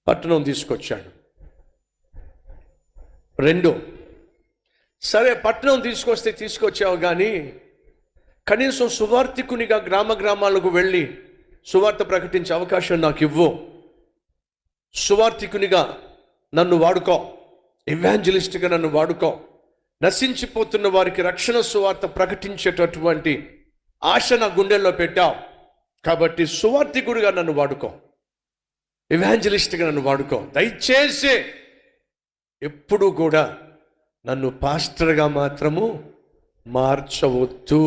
పట్టణం తీసుకొచ్చాడు. 2, సరే పట్టణం తీసుకొచ్చావు కానీ కనీసం సువార్థికునిగా గ్రామాలకు వెళ్ళి సువార్త ప్రకటించే అవకాశం నాకు ఇవ్వు. సువార్థికునిగా నన్ను వాడుకో, ఎవాంజలిస్ట్గా నన్ను వాడుకో. నశించిపోతున్న వారికి రక్షణ సువార్త ప్రకటించేటటువంటి ఆశ నా గుండెల్లో పెట్టావు కాబట్టి సువార్థికుడిగా నన్ను వాడుకో, ఎవాంజలిస్ట్గా నన్ను వాడుకో. దయచేసి ఎప్పుడూ కూడా నన్ను పాస్టర్గా మాత్రము మార్చవద్దు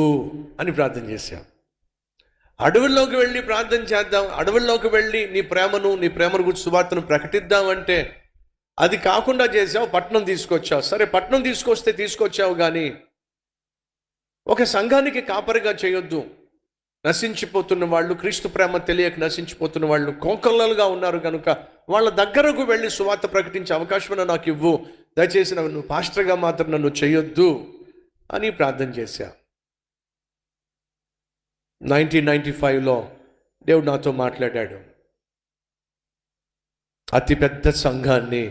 అని ప్రార్థన చేశాం. అడవుల్లోకి వెళ్ళి ప్రార్థన చేద్దాం, అడవుల్లోకి వెళ్ళి నీ ప్రేమను గురించి సువార్తను ప్రకటిద్దామంటే అది కాకుండా చేసావు. పట్టణం తీసుకొచ్చావు. సరే పట్టణం తీసుకొచ్చావు కానీ ఒక సంఘానికి కాపరిగా చేయొద్దు. నశించిపోతున్న వాళ్ళు, క్రీస్తు ప్రేమ తెలియక నశించిపోతున్న వాళ్ళు కోకొల్లలుగా ఉన్నారు కనుక వాళ్ళ దగ్గరకు వెళ్ళి సువార్త ప్రకటించే అవకాశం నాకు ఇవ్వు. దయచేసి నువ్వు పాస్టర్గా మాత్రం నన్ను చేయొద్దు అని ప్రార్థన చేశా. 1995లో దేవుడు నాతో మాట్లాడాడు. అతి పెద్ద సంఘాన్ని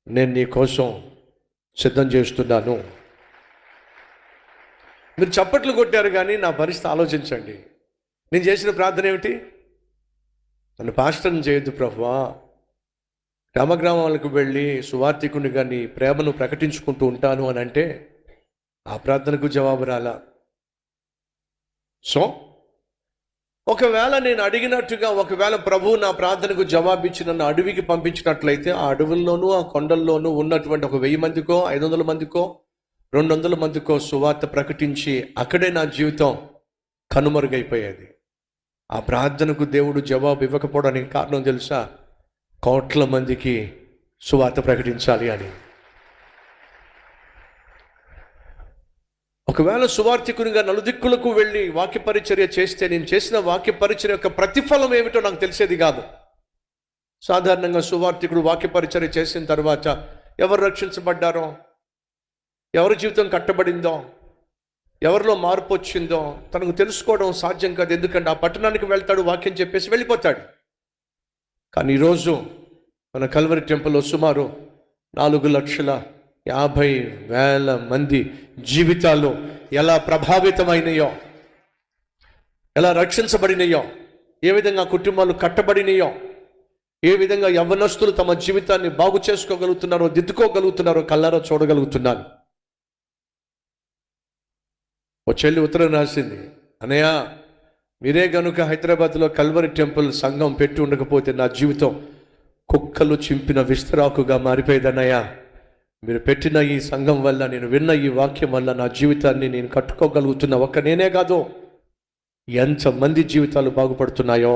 నేను నీ కోసం సిద్ధం చేస్తున్నాను. మీరు చప్పట్లు కొట్టారు కానీ నా పరిస్థితి ఆలోచించండి. నేను చేసిన ప్రార్థన ఏమిటి? నన్ను పాస్టర్ని చేయొద్దు ప్రభువా, గ్రామాలకు వెళ్ళి సువార్థికునిగా నీ ప్రేమను ప్రకటించుకుంటూ ఉంటాను అని అంటే ఆ ప్రార్థనకు జవాబు రాలా. సో ఒకవేళ నేను అడిగినట్టుగా ఒకవేళ ప్రభువు నా ప్రార్థనకు జవాబిచ్చి నన్ను అడవికి పంపించినట్లయితే ఆ అడవుల్లోనూ ఆ కొండల్లోనూ ఉన్నటువంటి ఒక 1000 మందికో 500 మందికో 200 మందికో సువార్త ప్రకటించి అక్కడే నా జీవితం కనుమరుగైపోయేది. ఆ ప్రార్థనకు దేవుడు జవాబు ఇవ్వకపోవడానికి కారణం తెలుసా? కోట్ల మందికి సువార్త ప్రకటించాలి అని. ఒకవేళ సువార్థికునిగా నలుదిక్కులకు వెళ్ళి వాక్య పరిచర్య చేస్తే నేను చేసిన వాక్య పరిచర్య యొక్క ప్రతిఫలం ఏమిటో నాకు తెలిసేది కాదు. సాధారణంగా సువార్థికుడు వాక్య పరిచర్య చేసిన తర్వాత ఎవరు రక్షించబడ్డారో, ఎవరి జీవితం కట్టబడిందో, ఎవరిలో మార్పు వచ్చిందో తనకు తెలుసుకోవడం సాధ్యం కాదు. ఎందుకంటే ఆ పట్టణానికి వెళ్తాడు, వాక్యం చెప్పేసి వెళ్ళిపోతాడు. కానీ ఈరోజు మన కల్వరి టెంపుల్లో సుమారు 4,50,000 మంది జీవితాలు ఎలా ప్రభావితమైనయో, ఎలా రక్షించబడినయో, ఏ విధంగా కుటుంబాలు కట్టబడినయో, ఏ విధంగా యవ్వనస్తులు తమ జీవితాన్ని బాగు చేసుకోగలుగుతున్నారో, దిద్దుకోగలుగుతున్నారో కళ్ళారా చూడగలుగుతున్నాను. ఓ చెల్లి ఉత్తరం రాసింది, అన్నయ్య మీరే కనుక హైదరాబాద్లో కల్వరి టెంపుల్ సంఘం పెట్టి ఉండకపోతే నా జీవితం కుక్కలు చింపిన విస్తరాకుగా మారిపోయేదన్నయ్య. మీరు పెట్టిన ఈ సంఘం వల్ల, నేను విన్న ఈ వాక్యం వల్ల నా జీవితాన్ని నేను కట్టుకోగలుగుతున్నా. ఒక్క నేనే కాదు, ఎంతమంది జీవితాలు బాగుపడుతున్నాయో.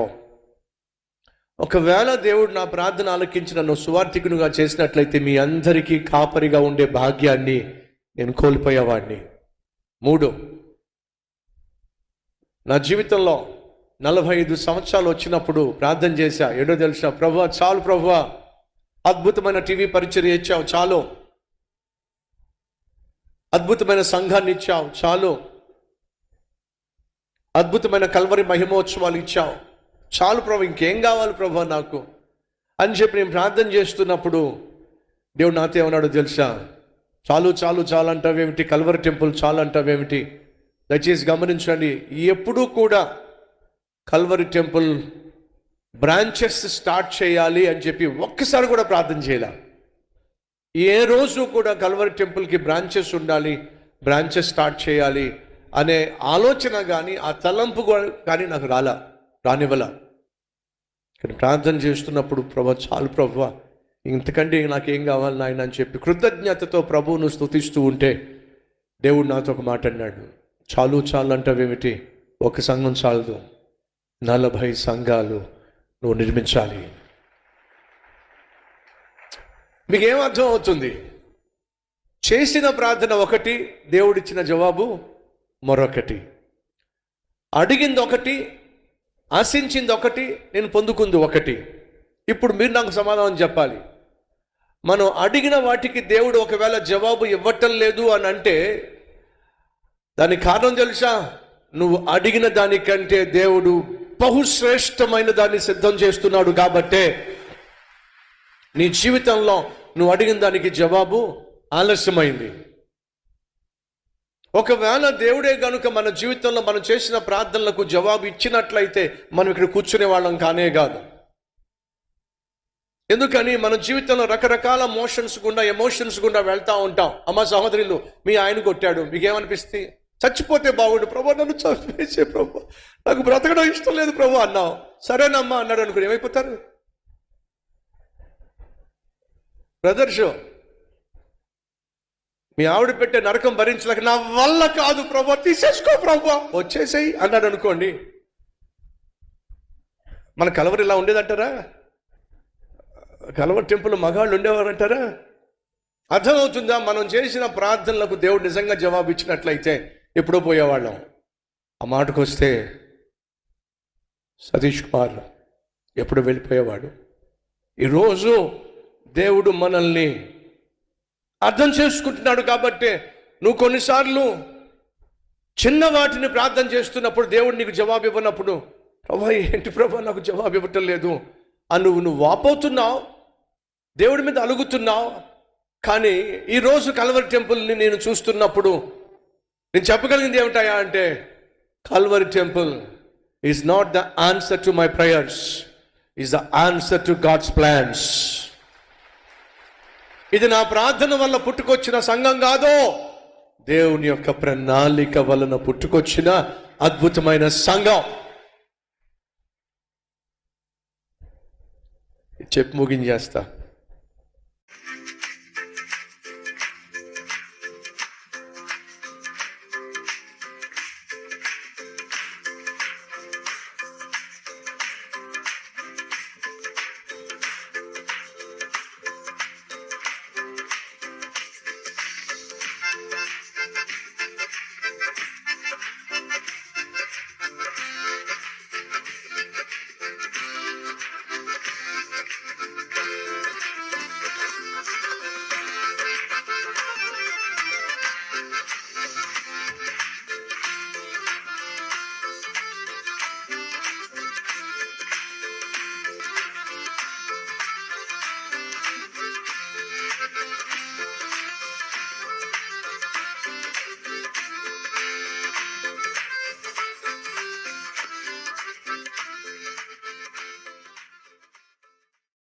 ఒకవేళ దేవుడు నా ప్రార్థన ఆలకించి నన్ను సువార్థికునిగా చేసినట్లయితే మీ అందరికీ కాపరిగా ఉండే భాగ్యాన్ని నేను కోల్పోయేవాడిని. 3, నా జీవితంలో 45 సంవత్సరాలు వచ్చినప్పుడు ప్రార్థన చేశా. ఏడో తెలుసా? ప్రభువా చాలు ప్రభువా, అద్భుతమైన టీవీ పరిచర్య ఇచ్చావు చాలు, అద్భుతమైన సంఘాన్ని ఇచ్చావు చాలు, అద్భుతమైన కల్వరి మహిమోత్సవాలు ఇచ్చావు చాలు ప్రభు, ఇంకేం కావాలి ప్రభు నాకు అని చెప్పి నేను ప్రార్థన చేస్తున్నప్పుడు దేవుడు నాతో ఏమన్నాడు తెలుసా? చాలు చాలు చాలు అంటావేమిటి, కల్వరి టెంపుల్ చాలు అంటావేమిటి? దయచేసి గమనించండి, ఎప్పుడూ కూడా కల్వరి టెంపుల్ బ్రాంచెస్ స్టార్ట్ చేయాలి అని చెప్పి ఒక్కసారి కూడా ప్రార్థన చేయాలి. ఏ రోజు కూడా కల్వరి టెంపుల్కి బ్రాంచెస్ ఉండాలి, బ్రాంచెస్ స్టార్ట్ చేయాలి అనే ఆలోచన కానీ ఆ తలంపు కానీ నాకు రానివ్వాల. కానీ ప్రార్థన చేస్తున్నప్పుడు ప్రభు చాలు ప్రభు, ఇంతకంటే నాకేం కావాలి నాయన అని చెప్పి కృతజ్ఞతతో ప్రభువును స్తుతిస్తూ ఉంటే దేవుడు నాతో ఒక మాట అన్నాడు, చాలు చాలు అంటావేమిటి, ఒక సంఘం చాలదు, 40 సంఘాలు నువ్వు నిర్మించాలి. మీకేం అర్థం అవుతుంది? చేసిన ప్రార్థన ఒకటి, దేవుడిచ్చిన జవాబు మరొకటి. అడిగింది ఒకటి, ఆశించింది ఒకటి, నేను పొందుకుంది ఒకటి. ఇప్పుడు మీరు నాకు సమాధానం చెప్పాలి. మనం అడిగిన వాటికి దేవుడు ఒకవేళ జవాబు ఇవ్వటం లేదు అని అంటే దానికి కారణం తెలుసా? నువ్వు అడిగిన దానికంటే దేవుడు బహుశ్రేష్టమైన దాన్ని సిద్ధం చేస్తున్నాడు కాబట్టే నీ జీవితంలో నువ్వు అడిగిన దానికి జవాబు ఆలస్యమైంది. ఒకవేళ దేవుడే గనుక మన జీవితంలో మనం చేసిన ప్రార్థనలకు జవాబు ఇచ్చినట్లయితే మనం ఇక్కడ కూర్చునే వాళ్ళం కానే కాదు. ఎందుకని మన జీవితంలో రకరకాల ఎమోషన్స్ గుండా వెళ్తూ ఉంటాం. అమ్మ సహోదరులు, మీ ఆయన కొట్టాడు, మీకేమనిపిస్తే? చచ్చిపోతే బాగుండు ప్రభు, నన్ను చంపేసే ప్రభు, నాకు బ్రతకడం ఇష్టం లేదు ప్రభు అన్నావు. సరేనమ్మా అన్నాడు అనుకుని ఏమైపోతారు? బ్రదర్స్, మీ ఆవిడ పెట్టే నరకం భరించలేక నా వల్ల కాదు ప్రభు, తీసేసుకో ప్రభు, వచ్చేసేయి అన్నాడు అనుకోండి. మన కలవరి ఇలా ఉండేదంటారా? కలవరి టెంపుల్ మగాళ్ళు ఉండేవారంటారా? అర్థమవుతుందా? మనం చేసిన ప్రార్థనలకు దేవుడు నిజంగా జవాబు ఇచ్చినట్లయితే ఎప్పుడో పోయేవాళ్ళం. ఆ మాటకు వస్తే సతీష్ కుమార్ ఎప్పుడు వెళ్ళిపోయేవాడు. ఈరోజు దేవుడు మనల్ని అర్థం చేసుకుంటున్నాడు. కాబట్టి నువ్వు కొన్నిసార్లు చిన్న వాటిని ప్రార్థన చేస్తున్నప్పుడు దేవుడు నీకు జవాబు ఇవ్వనప్పుడు, ప్రభా ఏంటి ప్రభా నాకు జవాబు ఇవ్వటం లేదు అని నువ్వు వాపోతున్నావు, దేవుడి మీద అలుగుతున్నావు. కానీ ఈరోజు కల్వరి టెంపుల్ని నేను చూస్తున్నప్పుడు నేను చెప్పగలిగింది ఏమిటాయా అంటే, Calvary temple is not the answer to my prayers, is the answer to God's plans. ఇది నా ప్రార్థన వల్ల పుట్టుకొచ్చిన సంఘం కాదు, దేవుని యొక్క ప్రణాళిక వలన పుట్టుకొచ్చిన అద్భుతమైన సంఘం. చెప్పి ముగించేస్తా.